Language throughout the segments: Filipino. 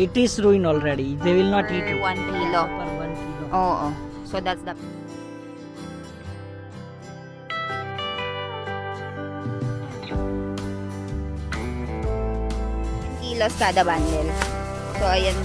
It is ruined already. They will not eat it. 1 kilo. Per 1 kilo. Oo. So that's the kilos kada bundle. So ayan.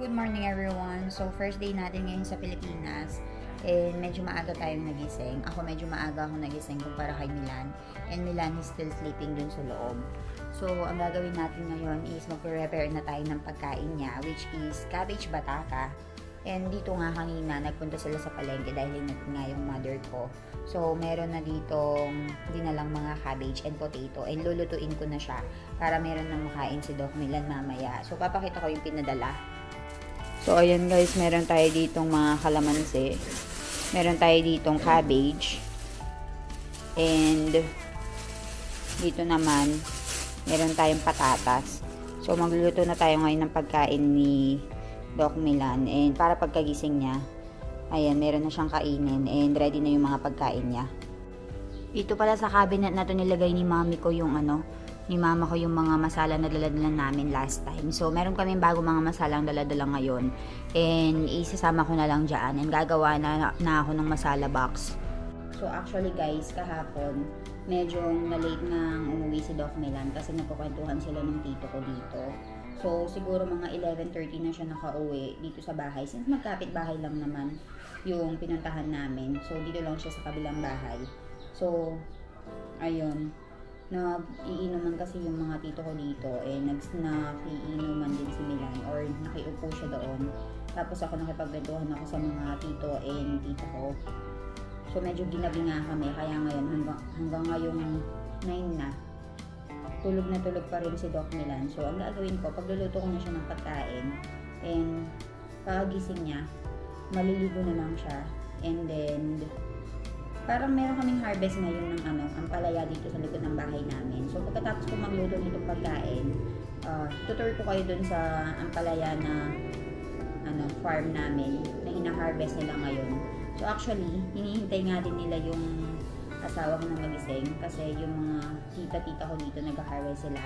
Good morning everyone. So first day natin ngayon sa Pilipinas and medyo maaga tayong nagising. Ako medyo maaga ako nagising kumpara kay Milan, and Milan is still sleeping dun sa loob. So ang gagawin natin ngayon is mag-prepare na tayo ng pagkain niya, which is cabbage bataka. And dito nga kanina nagpunta sila sa palengke dahil natin nga yung mother ko. So meron na ditong dinalang mga cabbage and potato, and lulutuin ko na siya para meron nang makain si Doc Milan mamaya. So papakita ko yung pinadala. So, ayan guys, meron tayo ditong mga kalamansi. Meron tayo ditong cabbage. And, dito naman, meron tayong patatas. So, magluluto na tayo ngayon ng pagkain ni Doc Milan. And, para pagkagising niya, ayan, meron na siyang kainin. And, ready na yung mga pagkain niya. Dito pala sa cabinet na to nilagay ni mami ko yung ni mama ko yung mga masala na daladala namin last time. So, meron kami bago mga masalang daladala ngayon. And, isasama ko na lang dyan. And, gagawa na ako ng masala box. So, actually guys, kahapon, medyo na-late nang umuwi si Doc Milan kasi nagkukwentuhan sila ng tito ko dito. So, siguro mga 11:30 na siya nakauwi dito sa bahay. Since magkapit bahay lang naman yung pinuntahan namin. So, dito lang siya sa kabilang bahay. So, ayun. Nag-iinuman kasi yung mga tito ko dito, nag-iinuman din si Milan, or nakiupo siya doon. Tapos ako nakipagbentuhan ako sa mga tito and tita ko. So medyo ginabi nga kami, kaya ngayon hanggang ngayong 9 na, tulog na tulog pa rin si Doc Milan. So ang gagawin ko, pagluluto ko na siya ng pagkain, and paggising niya, maliligo na lang siya, and then parang meron kaming harvest ngayon ng ampalaya dito sa likod ng bahay namin. So pagkatapos ko magluto nitong pagkain, tutur ko kayo dun sa ampalaya na farm namin na hina-harvest nila ngayon. So actually, hinihintay nga din nila yung asawa ko na magising kasi yung mga tita-tita ko dito nag-harvest sila.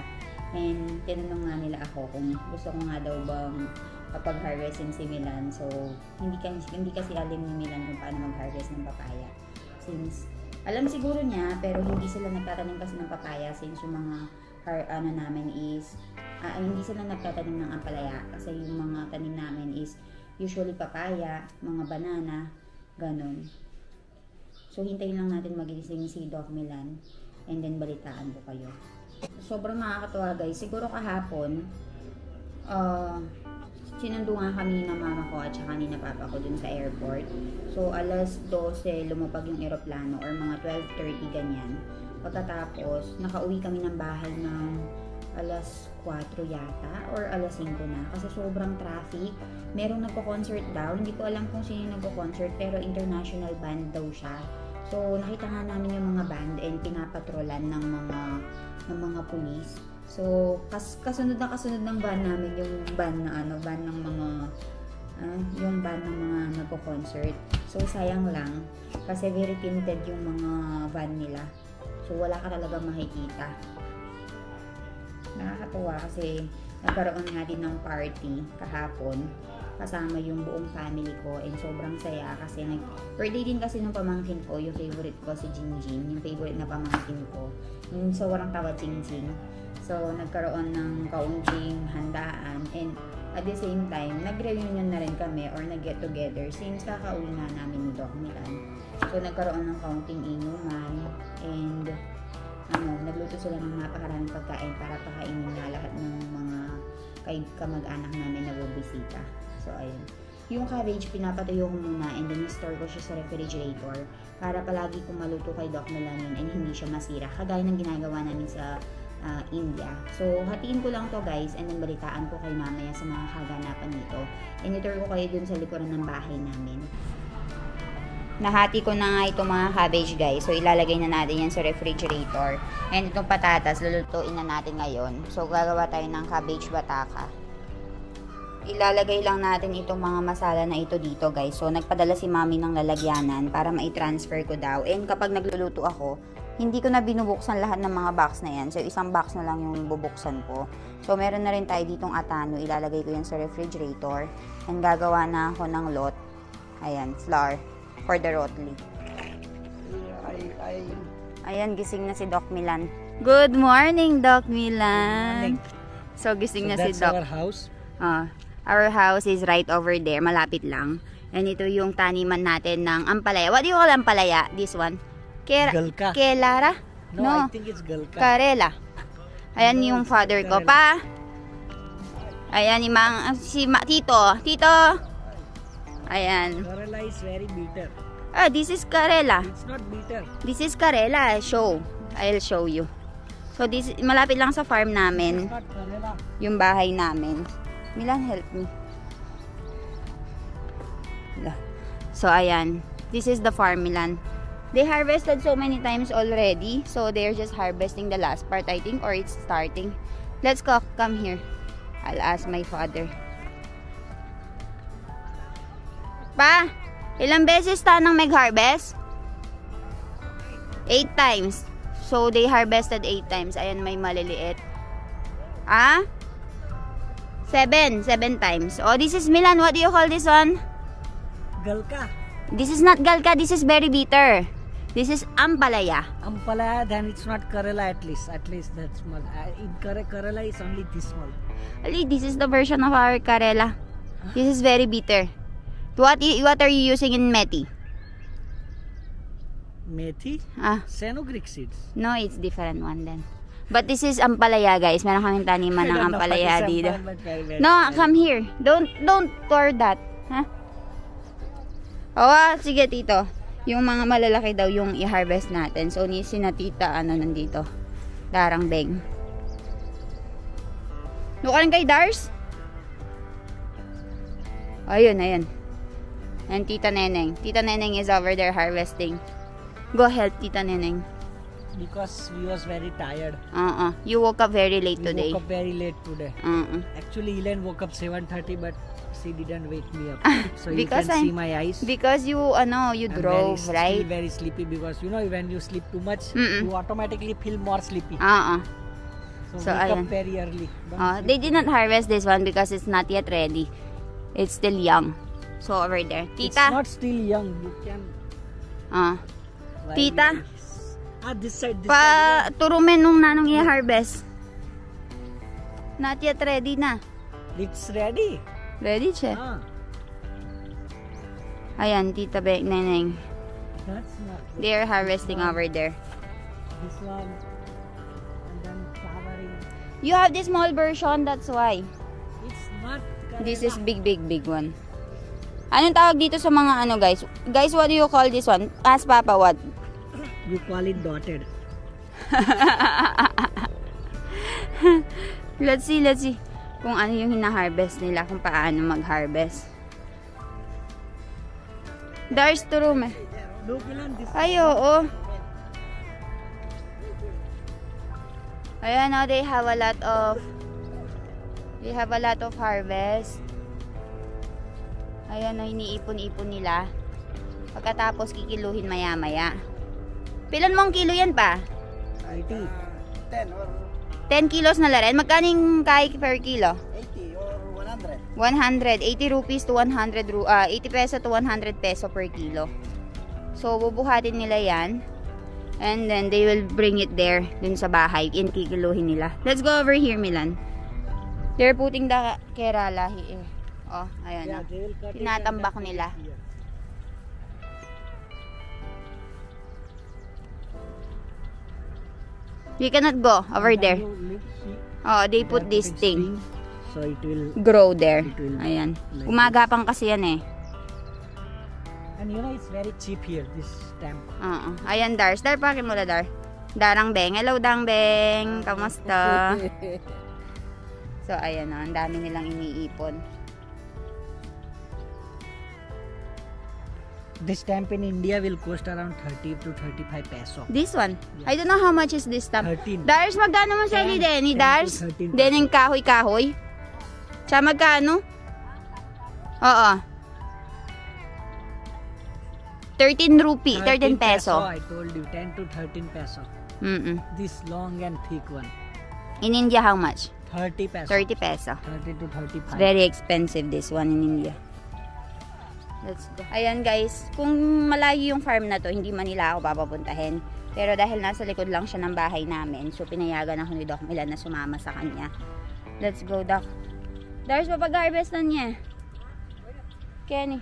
And tinanong nga nila ako kung gusto ko nga daw bang kapag-harvestin si Milan. So hindi kasi alam ni Milan kung paano mag-harvest ng papaya. Since alam siguro niya, pero hindi sila nagtatanim kasi ng papaya since yung mga namin is hindi sila nagtatanim ng ampalaya kasi yung mga tanim namin is usually papaya, mga banana, ganun. So hintayin lang natin magising si Doc Milan and then balitaan ko kayo. Sobrang nakakatuwa guys. Siguro kahapon sinundo nga kami ng mama ko at saka ni na papa ko dun sa airport. So, alas 12 lumapag yung eroplano or mga 12:30 ganyan. Pagkatapos, nakauwi kami ng bahay ng alas 4 yata or alas 5 na kasi sobrang traffic. Merong nagko-concert daw. Hindi ko alam kung sino yung nagko-concert pero international band daw siya. So, nakita nga namin yung mga band and pinapatrolan ng mga pulis. So, kasunod ng van namin yung van ng mga nagko-concert. So, sayang lang kasi very tinted yung mga van nila. So, wala ka talaga makikita. Nakakatuwa kasi nagkaroon nga din ng party kahapon kasama yung buong family ko and sobrang saya kasi birthday din kasi ng pamangkin ko, yung favorite ko si Jingjing, yung favorite na pamangkin ko. Yung sobrang tawa Jingjing. So, nagkaroon ng kaunting handaan and at the same time, nag-reunion na rin kami or nag-get together since kakauwi na namin ni Doc Milan. So, nagkaroon ng kaunting inuman and nagluto sila ng napakaraming pagkain para pakainin na lahat ng mga kamag-anak namin na bubisita. So, ayun. Yung cabbage, pinapatuyo ko muna and then store ko siya sa refrigerator para palagi kung maluto kay Doc Milan yun and hindi siya masira. Kagaya ng ginagawa namin sa India. So, hatiin ko lang to guys and then balitaan ko kay mamaya sa mga kaganapan dito. And itour ko kayo dun sa likuran ng bahay namin. Nahati ko na nga itong mga cabbage guys. So, ilalagay na natin yan sa refrigerator. And itong patatas, lulutuin na natin ngayon. So, gagawa tayo ng cabbage bataka. Ilalagay lang natin itong mga masala na ito dito guys. So, nagpadala si mami ng lalagyanan para mai-transfer ko daw. And kapag nagluluto ako, hindi ko na binubuksan lahat ng mga box na yan. So, isang box na lang yung bubuksan ko. So, meron na rin tayo ditong atano. Ilalagay ko yan sa refrigerator. And gagawa na ako ng lot. Ayan, flour for the rotli. Ayan, gising na si Doc Milan. Good morning, Doc Milan. So, gising na si Doc. That's our house. Our house is right over there. Malapit lang. And ito yung taniman natin ng ampalaya. What do you call ampalaya? This one? Galka. Kelara? No, I think it's Galka. Karela. Ayan yung father ko pa. Ayan Tito. Tito. Ayan. Karela is very bitter. This is Karela. It's not bitter. This is Karela. I'll show you. So, malapit lang sa farm namin. It's not Karela. Yung bahay namin. Milan, help me. So, ayan. This is the farm, Milan. They harvested so many times already. So, they're just harvesting the last part, I think. Or it's starting. Let's go. Come here. I'll ask my father. Pa, ilang beses tanang mag-harvest? 8 times. So, they harvested 8 times. Ayan, may maliliit. 7 times. Oh, this is Milan. What do you call this one? Galka. This is not Galka. This is very bitter. This is Ampalaya. Ampalaya, then it's not Karela at least. At least that small. In Karela is only this small. Ali, this is the version of our Karela. This is very bitter. What are you using in Methi? Methi? Senogric seeds. No, it's different one then. But this is ampalaya, guys. Meron kaming taniman ng ampalaya dito. No, come here. Don't pour that. Sige tito. Yung mga malalaki daw yung i-harvest natin. So, sinatita, nandito. Darang beng. Lukaran kay Dars? Ayun. And Tita Neneng. Tita Neneng is over there harvesting. Go help Tita Neneng. Because we was very tired. You woke up very late today. Woke up very late today. Actually, Elaine woke up 7:30, but she didn't wake me up. So you can see my eyes. Because you drove, I'm right? Still very sleepy because when you sleep too much, you automatically feel more sleepy. So wake up very early. They did not harvest this one because it's not yet ready. It's still young. So over there, Tita. It's not still young. You can. Tita. This side. Turumen nung nanong i-harvest. Not yet ready na. It's ready. Ready siya. Ayan, Tita Neneng. That's not. They are harvesting over there. This one. And then flowering. You have this small version, that's why. It's not. This is big one. Anong tawag dito sa mga guys? Guys, what do you call this one? Ask Papa what? You call it dotted. Let's see. Kung ano yung hina-harvest nila, kung paano mag-harvest. There's the room. Ay, oo. Ayan, they have a lot of harvest. Ayan, iniipon-ipon nila. Pagkatapos kikiluhin maya-maya. Pilan mong kilo yan pa? 80. 10 kilos na rin. Magkaning kay per kilo? 80 or 100. 100. 80 rupees to 100 80 peso to 100 peso per kilo. So, bubuhatin nila yan. And then, they will bring it there, dun sa bahay. Kikiluhin nila. Let's go over here, Milan. They're putting the Kerala here. Ayan. Tinatambak nila. We cannot go over there. They put this thing. So it will grow there. will Ayan. like Gumagapang kasi yan eh. And you know, it's very cheap here, this stamp. Ayan, Dars. Dar, pakin mo na, Dar. Darang Beng. Hello, Dang Beng. Kamusta? So, ayan o. Ang dami nilang iniipon. This stamp in India will cost around 30 to 35 peso. This one? Yes. I don't know how much is this stamp. 13. Dars, magkano man siya ni Denny, Dars? 13. Denny kahoy-kahoy? Siya magkano? Oo. 13 rupee, 13 peso. I told you, 10 to 13 peso. This long and thick one. In India, how much? 30 peso. 30 peso. 30 to 35. Very expensive this one in India. Let's go. Ayan guys, kung malayo yung farm na to, hindi man nila ako papapuntahin. Pero dahil nasa likod lang siya ng bahay namin, so pinayagan ako ni Doc Milan na sumama sa kanya. Let's go, Doc. Dars, papag-harvest na niya. Kenny.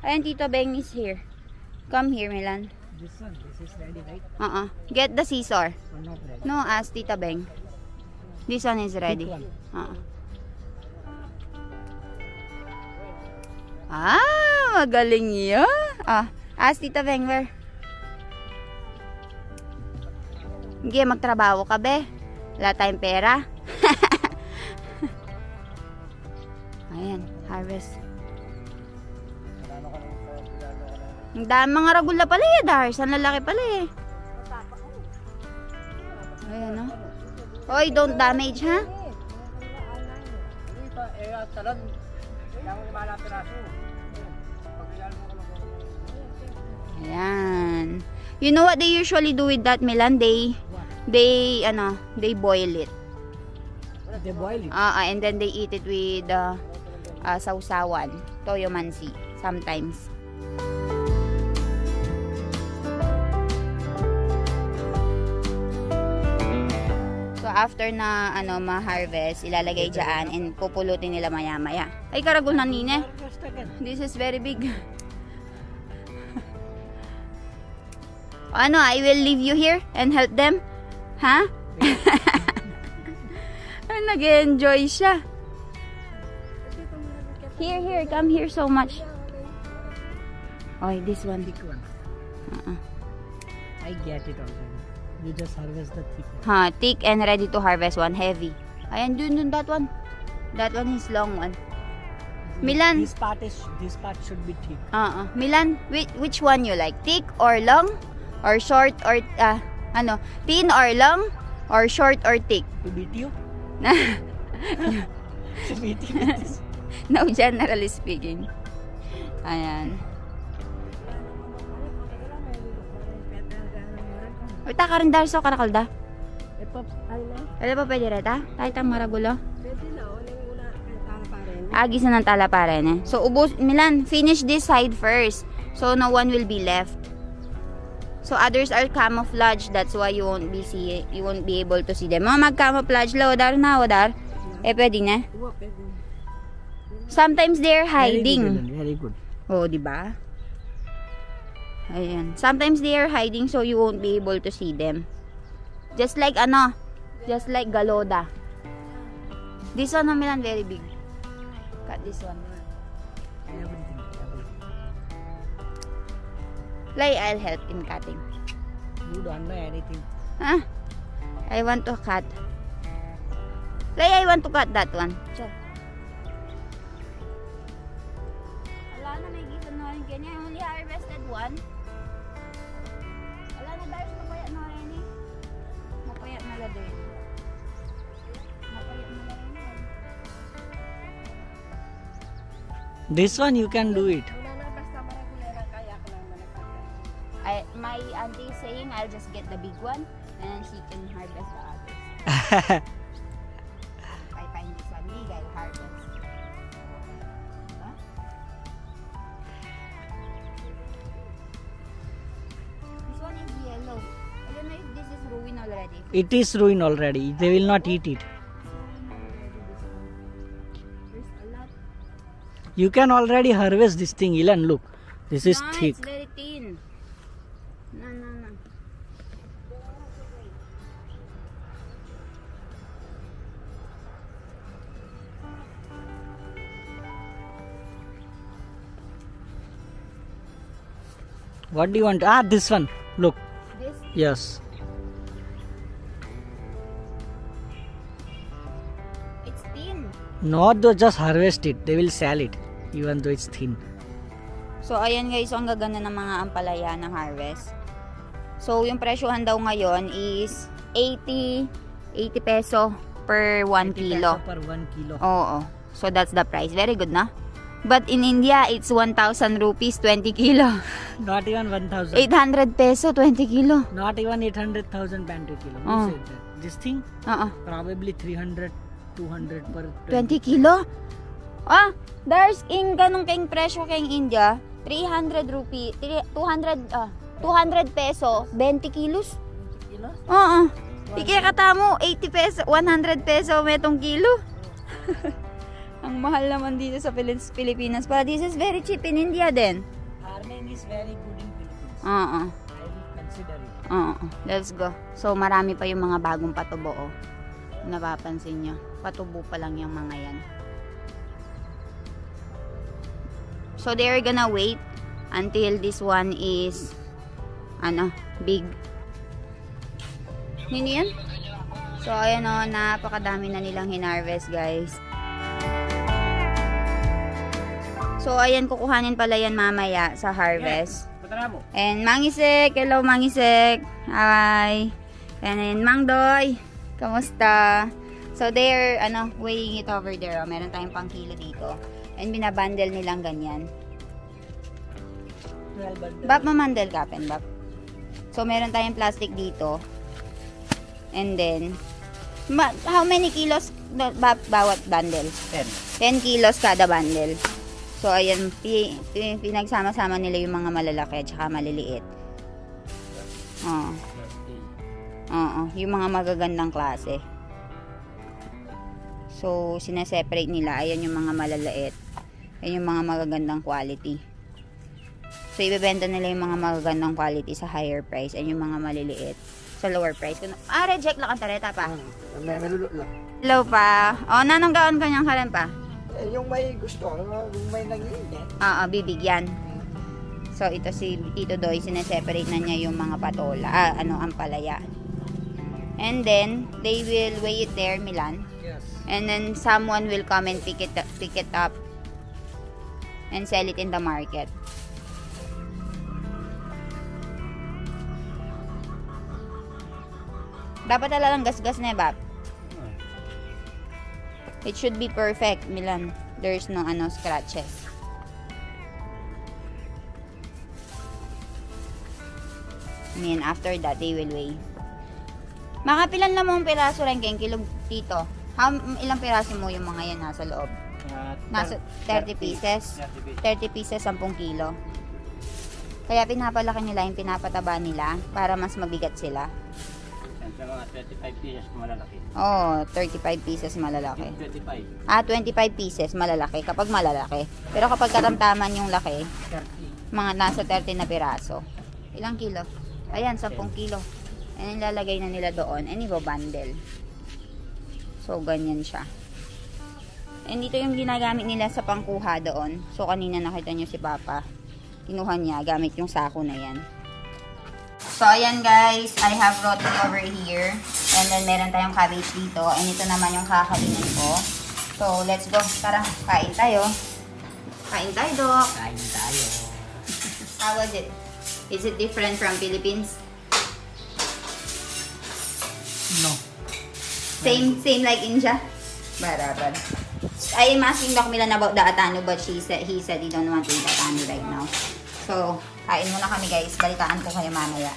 Ayan, Tito Beng is here. Come here, Milan. This one, this is ready, right? Get the scissor. Or not ready? No, ask Tita Beng. This one is ready. Thick one. Magaling yun. Ask Tita Beng, where? Sige, magtrabaho ka, be. Wala tayong pera. Ayan, harvest. Ang dami mga ragula pala eh, Dars. Ang lalaki pala eh. Ayan, no? Hoy, don't damage, ha? Ayan. You know what they usually do with that, Milan? They boil it. They boil it? And then they eat it with sausawan, toyo mansi, sometimes. So after na ma-harvest, ilalagay dyan and pupulutin nila maya-maya. Ay, karagol na nine. This is very big. I will leave you here and help them? Ha? Nag-enjoy siya. Here, come here so much. Oh, this one. Thick one. I get it already. You just harvest the thick one. Thick and ready to harvest one. Heavy. Ayan, dun, that one. That one is long one. Milan. This part should be thick. Milan, which one you like? Thick or long? Or short or thin or long? Or short or thick? To beat you? To beat you with this. No, generally speaking. Ayan. Wita ka rin dahil so karakalda? Ano pa pwede reta? Tayo tang maragulo? Pwede na, una tala pa rin. Agis na ng tala pa rin eh. So, Milan, finish this side first. So, no one will be left. So, others are camouflaged. That's why you won't be able to see them. Mag-camouflage la, Odar na, Odar. Pwede na. Sometimes they're hiding. Very good. Oh, diba? Ayan. Sometimes they are hiding so you won't be able to see them. Just like just like Galoda. This one Milan very big. Cut this one. Everything. Like I'll help in cutting. You don't know anything. I want to cut. Like I want to cut that one. Sure. Wala na may gisa na rin ganyan. I only harvested one. Wala na guys, mapayat na rin eh. Mapayat na rin. Mapayat na rin. This one you can do it. My auntie is saying I'll just get the big one and she can harvest the others. If I find this one big, I'll harvest. This one is yellow. I don't know if this is ruined already. It is ruined already. They will not eat it. You can already harvest this thing, Ilan. Look, this is thick. It's very thin. No. What do you want? Ah, this one. Look. This? Yes. It's thin. Not though, just harvest it. They will sell it, even though it's thin. So, ayan guys, ang gaganda ng mga ampalaya ng harvest. So, yung presyohan daw ngayon is 80 peso per 1 kilo. Per 1 kilo. Oo. So, that's the price. Very good, na? But in India, it's 1,000 rupees, 20 kilo. Not even 1,000. 800 peso, 20 kilo. Not even 800,000 per kilo. Oh. Who said that? This thing? Probably 300, 200 per 20 kilo? Ah, there's in ganun kayong presyo kayong India, 300 rupees, 200 peso, 20 kilos. kilos? Oo. Ikikata mo, 80 peso, 100 peso metong kilo. Ang mahal naman dito sa Pilipinas. But this is very cheap in India then. Farming is very good in Philippines. Oo. I will consider it. Oo. Let's go. So, marami pa yung mga bagong patubo, oh. Napapansin nyo. Patubo pa lang yung mga yan. So, they're gonna wait until this one is big. Hindi yan? So, ayan o, napakadami na nilang hinarvest, guys. So, ayan, kukuhanin pala yan mamaya sa harvest. And Mangisek, hello Mangisek. Hi. And then Mangdoy, kamusta? So, they're, weighing it over there. Oh. Meron tayong pang kilo dito. And binabundle nilang ganyan. Bap, mamandel ka, pen, Bap. So, meron tayong plastic dito. And then, how many kilos bawat bundle? 10 kilos kada bundle. So, ayan, pinagsama-sama nila yung mga malalaki at saka maliliit. Yung mga magagandang klase. So, sineseparate nila. Ayan yung mga malalait. Ayan yung mga magagandang quality. So, ibebenta nila yung mga magagandang quality sa higher price. Ayan yung mga maliliit sa lower price. Reject lang ang tareta pa. May malulot lang. Low pa. O, nanong gaon ka niyang karen pa? Yung may gusto, yung may nangihingi. Bibigyan. So, ito si Tito Doy, sineseparate na niya yung mga patola, ampalaya. And then, they will weigh it there, Milan. Yes. And then, someone will come and pick it up and sell it in the market. Dapat talagang gas-gas na, Bab. It should be perfect, Milan. There's no scratches. And then after that, they will weigh. Makapilan lang mong piraso rin kayong kilog dito. Ilang piraso mo yung mga yan nasa loob? Nasa 30 pieces. 30 pieces, 10 kilo. Kaya pinapalaki nila yung pinapataba nila para mas mabigat sila. Sa mga 35 pieces malalaki. 35 pieces malalaki. 25. 25 pieces malalaki kapag malalaki. Pero kapag katamtaman yung laki, 30. mga nasa 30 na piraso. Ilang kilo? Ayan, 10 kilo. And ilalagay na nila doon. And ibabundle. So, ganyan siya. And dito yung ginagamit nila sa pangkuha doon. So, kanina nakita nyo si Papa. Kinuha niya gamit yung sako na yan. So, ayan guys, I have roti over here. And then, meron tayong cabbage dito. And ito naman yung kakainin ko. So, let's go. Tara, kain tayo. Kain tayo, Dok. Kain tayo. How was it? Is it different from Philippines? No. Same like India? Barabar. I am asking Doc Milan about the Atano, but he said he don't want to eat Atano right now. So, kain muna kami guys. Balitaan ko kayo mamaya.